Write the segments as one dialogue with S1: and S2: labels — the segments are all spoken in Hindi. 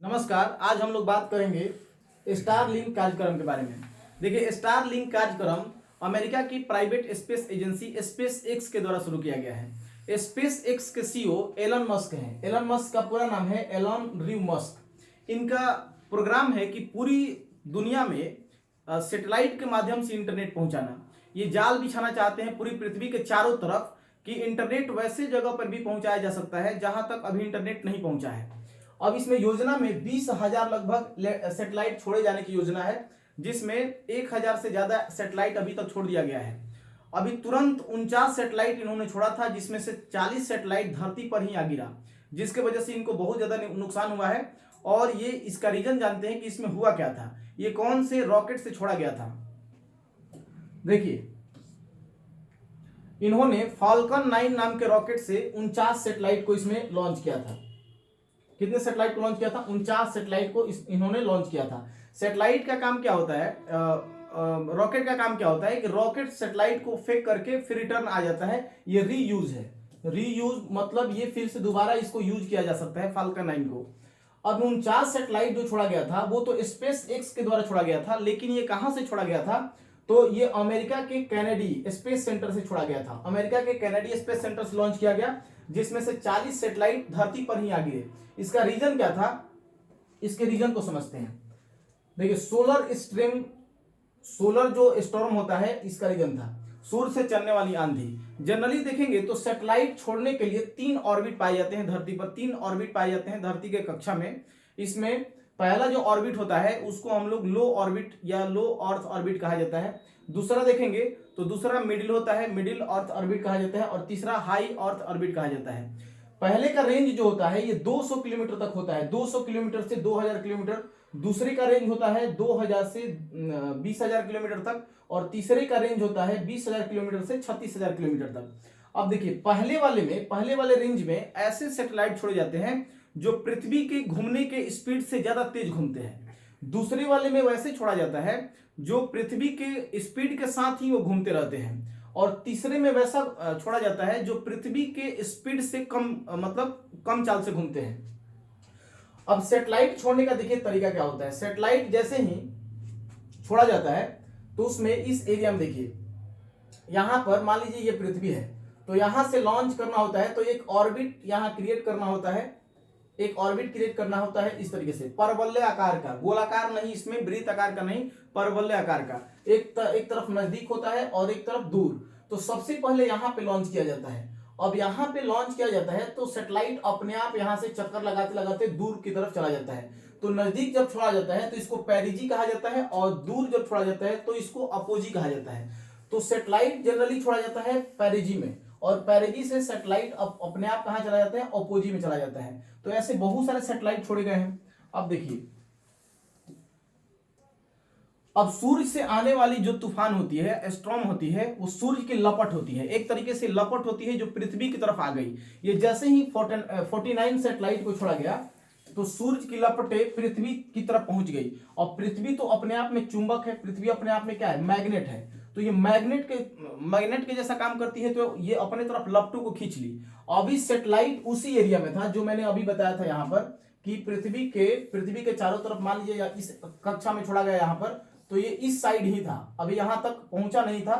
S1: नमस्कार। आज हम लोग बात करेंगे स्टारलिंक कार्यक्रम के बारे में। देखिए, स्टारलिंक कार्यक्रम अमेरिका की private space agency space x के द्वारा शुरू किया गया है। स्पेस एक्स के सीईओ एलन मस्क हैं। एलन मस्क का पूरा नाम है एलन रीव मस्क। इनका प्रोग्राम है कि पूरी दुनिया में सैटेलाइट के माध्यम से इंटरनेट पहुंचाना। ये जाल बिछाना चाहते हैं पूरी पृथ्वी के चारों तरफ कि इंटरनेट वैसे जगह पर भी पहुंचाया जा सकता है जहां तक अभी इंटरनेट नहीं पहुंचा है। अब इसमें योजना में 20,000 लगभग सैटेलाइट छोड़े जाने की योजना है, जिसमें 1,000 से ज्यादा सैटेलाइट अभी तक छोड़ दिया गया है। अभी तुरंत 49 सैटेलाइट इन्होंने छोड़ा था, जिसमें से 40 सैटेलाइट धरती पर ही आ गिरा, जिसके वजह से इनको बहुत ज्यादा नुकसान हुआ है। और ये इसका रीजन जानते हैं कि इसमें हुआ क्या था, ये कौन से रॉकेट से छोड़ा गया था। देखिए, इन्होंने फाल्कन 9 नाम के रॉकेट से 49 सैटेलाइट को इसमें लॉन्च किया था। कितने सैटेलाइट को लॉन्च किया था? 49 सैटेलाइट को इन्होंने लॉन्च किया था। सैटेलाइट का काम क्या होता है, रॉकेट का काम क्या होता है कि रॉकेट सैटेलाइट को फेंक करके फिर रिटर्न आ जाता है। ये रीयूज है। रीयूज मतलब ये फिर से दोबारा इसको यूज किया जा सकता है फाल्कन 9 को। अब 49 सैटेलाइट जो छोड़ा गया था वो तो स्पेस एक्स के द्वारा छोड़ा गया था, लेकिन ये कहां से छोड़ा गया था? तो ये अमेरिका के कैनेडी स्पेस सेंटर से छोड़ा गया था। अमेरिका के कैनेडी स्पेस सेंटर से लॉन्च किया गया, जिसमें से 40 सैटेलाइट धरती पर ही आ गिरे। इसका रीजन क्या था, इसके रीजन को समझते हैं। देखिए, सोलर जो स्टॉर्म होता है, इसका रीजन था सूर्य से चलने वाली आंधी। जनरली देखेंगे तो सैटेलाइट छोड़ने के लिए 3 ऑर्बिट पाए जाते हैं धरती पर। 3 ऑर्बिट पाए जाते हैं धरती के कक्षा में। इसमें पहला जो ऑर्बिट होता है उसको हम लोग लो ऑर्बिट या लो अर्थ ऑर्बिट कहा जाता है। दूसरा देखेंगे तो दूसरा मिडिल होता है, मिडिल अर्थ ऑर्बिट कहा जाता है। और तीसरा हाई अर्थ ऑर्बिट कहा जाता है। पहले का रेंज जो होता है ये 200 किलोमीटर तक होता है, 200 किलोमीटर से 2000 किलोमीटर। दूसरे का रेंज होता है 2000 से 20,000 किलोमीटर तक। और तीसरे का रेंज होता है 20,000 किलोमीटर से 36,000 किलोमीटर तक। अब देखिए, पहले वाले रेंज में ऐसे सैटेलाइट छोड़े जाते हैं जो पृथ्वी के घूमने के स्पीड से ज्यादा तेज घूमते हैं। दूसरे वाले में वैसे छोड़ा जाता है जो पृथ्वी के स्पीड के साथ ही वो घूमते रहते हैं। और तीसरे में वैसा छोड़ा जाता है जो पृथ्वी के स्पीड से कम मतलब कम चाल से घूमते हैं। अब सैटेलाइट छोड़ने का देखिए तरीका क्या होता है। सैटेलाइट जैसे ही छोड़ा जाता है तो उसमें इस एरिया में देखिए, यहां पर मान लीजिए ये पृथ्वी है, तो यहां से लॉन्च करना होता है तो एक ऑर्बिट यहां क्रिएट करना होता है। एक ऑर्बिट क्रिएट करना होता है इस तरीके से, परवलय आकार का, गोलाकार नहीं, इसमें वृत्त आकार का नहीं, परवलय आकार का। एक तरफ नजदीक होता है और एक तरफ दूर। तो सबसे पहले यहां पे लॉन्च किया जाता है। अब यहां पे लॉन्च किया जाता है तो सैटेलाइट अपने आप यहां से चक्कर लगाते लगाते दूर की तरफ चला जाता है। तो नजदीक जब छोड़ा जाता है तो इसको पेरिजी कहा जाता है, और दूर जब छोड़ा जाता है तो इसको अपोजी कहा जाता है। तो सैटेलाइट जनरली छोड़ा जाता है पेरिजी में, और पेरिजी से सैटेलाइट अपने आप कहां चला जाता है? अपोजी में चला जाता है। तो ऐसे बहुत सारे सैटेलाइट छोड़े गए हैं। अब देखिए, अब सूर्य से आने वाली जो तूफान होती है, स्टॉर्म होती है, वो सूर्य की लपट होती है, एक तरीके से लपट होती है जो पृथ्वी की तरफ आ गई। ये जैसे ही 49 सैटेलाइट को छोड़ा गया तो सूर्य की लपटें पृथ्वी की तरफ पहुंच गई। और पृथ्वी तो अपने आप में चुंबक है, पृथ्वी अपने आप में क्या है? मैग्नेट है। तो ये मैग्नेट के जैसा काम करती है, तो ये अपने तरफ लपटों को खींच ली। अभी सैटेलाइट उसी एरिया में था जो मैंने अभी बताया था यहाँ पर, कि पृथ्वी के चारों तरफ मान लीजिए या इस कक्षा में छोड़ा गया यहाँ पर, तो ये इस साइड ही था, अभी यहां तक पहुंचा नहीं था,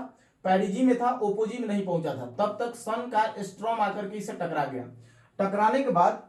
S1: पेरिजी में था, ओपोजी में नहीं पहुंचा था। तब तक सन का स्ट्रॉम आकर के इसे टकरा गया। टकराने के बाद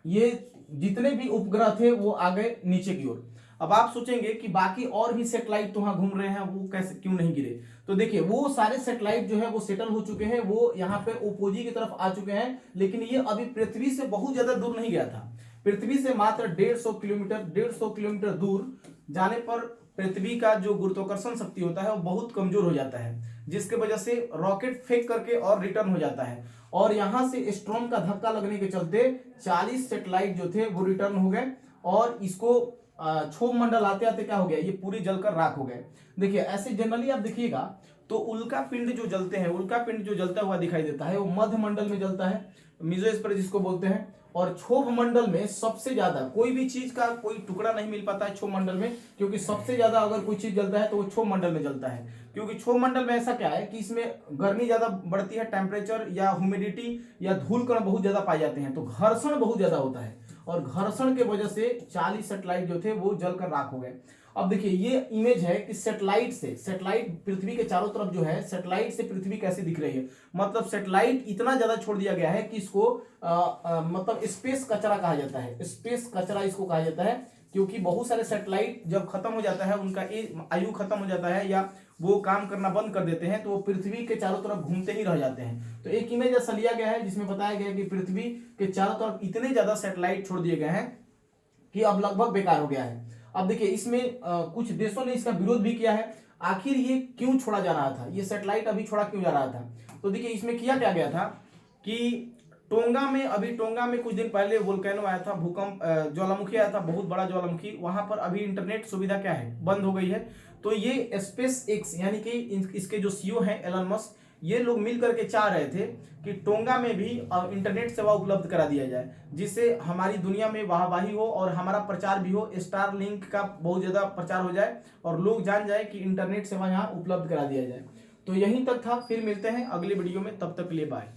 S1: ये जितने भी उपग्रह थे वो आ गए नीचे की ओर। अब आप सोचेंगे कि बाकी और भी सैटेलाइट तो वहां घूम रहे हैं, वो कैसे क्यों नहीं गिरे? तो देखिए, वो सारे सैटेलाइट जो है वो सेटल हो चुके हैं, वो यहाँ पे ओपोजी की तरफ आ चुके हैं। लेकिन ये अभी पृथ्वी से बहुत ज्यादा दूर नहीं गया था। पृथ्वी से मात्र 150 किलोमीटर दूर जाने पर पृथ्वी का जो गुरुत्वाकर्षण शक्ति होता है वो बहुत कमजोर हो जाता है, जिसके वजह से रॉकेट फेंक करके और रिटर्न हो जाता है। और यहां से स्ट्रॉम का धक्का लगने के चलते 40 सैटेलाइट जो थे वो रिटर्न हो गए, और इसको क्षोभ मंडल आते आते क्या हो गया? ये पूरी जलकर राख हो गए। देखिए, ऐसे जनरली आप देखिएगा तो उल्का पिंड जो जलते हैं, उल्का पिंड जो जलता हुआ दिखाई देता है वो मध्य मंडल में जलता है, मेसोस्फीयर जिसको बोलते हैं। और क्षोभ मंडल में सबसे ज्यादा कोई भी चीज का कोई टुकड़ा नहीं मिल पाता है क्षोभ मंडल में, क्योंकि सबसे ज्यादा अगर कोई चीज जलता है तो वो क्षोभ मंडल में जलता है। क्योंकि क्षोभ मंडल में ऐसा क्या है कि इसमें गर्मी ज्यादा बढ़ती है, टेम्परेचर या ह्यूमिडिटी या धूल कण बहुत ज्यादा पाए जाते हैं, तो घर्षण बहुत ज्यादा होता है। और घर्षण के वजह से 40 सैटेलाइट जो थे वो जलकर राख हो गए। अब देखिए ये इमेज है कि सैटेलाइट पृथ्वी के चारों तरफ जो है, सैटेलाइट से पृथ्वी कैसे दिख रही है। मतलब सैटेलाइट इतना ज्यादा छोड़ दिया गया है कि इसको मतलब स्पेस कचरा कहा जाता है। स्पेस कचरा इसको कहा जाता है, क्योंकि बहुत सारे सैटेलाइट जब खत्म हो जाता है, उनका आयु खत्म हो जाता है या वो काम करना बंद कर देते हैं, तो वो पृथ्वी के चारों तरफ घूमते ही रह जाते हैं। तो एक इमेज ऐसा लिया गया है जिसमें बताया गया है कि पृथ्वी के चारों तरफ इतने ज्यादा सैटेलाइट छोड़ दिए गए हैं कि अब लगभग बेकार हो गया है। अब देखिए इसमें कुछ देशों ने इसका विरोध भी किया है। आखिर ये क्यों छोड़ा जा रहा था, ये सैटेलाइट अभी छोड़ा क्यों जा रहा था। तो देखिए इसमें किया क्या गया था कि टोंगा में कुछ दिन पहले वोल्केनो आया था, भूकंप, ज्वालामुखी आया था, बहुत बड़ा ज्वालामुखी। वहां पर अभी इंटरनेट सुविधा क्या है, बंद हो गई है। तो ये स्पेस एक्स यानी कि इसके जो सीईओ हैं एलन मस्क, ये लोग मिल करके चाह रहे थे कि टोंगा में भी इंटरनेट सेवा उपलब्ध करा दिया जाए, जिससे हमारी दुनिया में वाहवाही हो और हमारा प्रचार भी हो, स्टार लिंक का बहुत ज्यादा प्रचार हो जाए और लोग जान जाए कि इंटरनेट सेवा यहाँ उपलब्ध करा दिया जाए। तो यहीं तक था, फिर मिलते हैं अगले वीडियो में, तब तक के लिए बाय।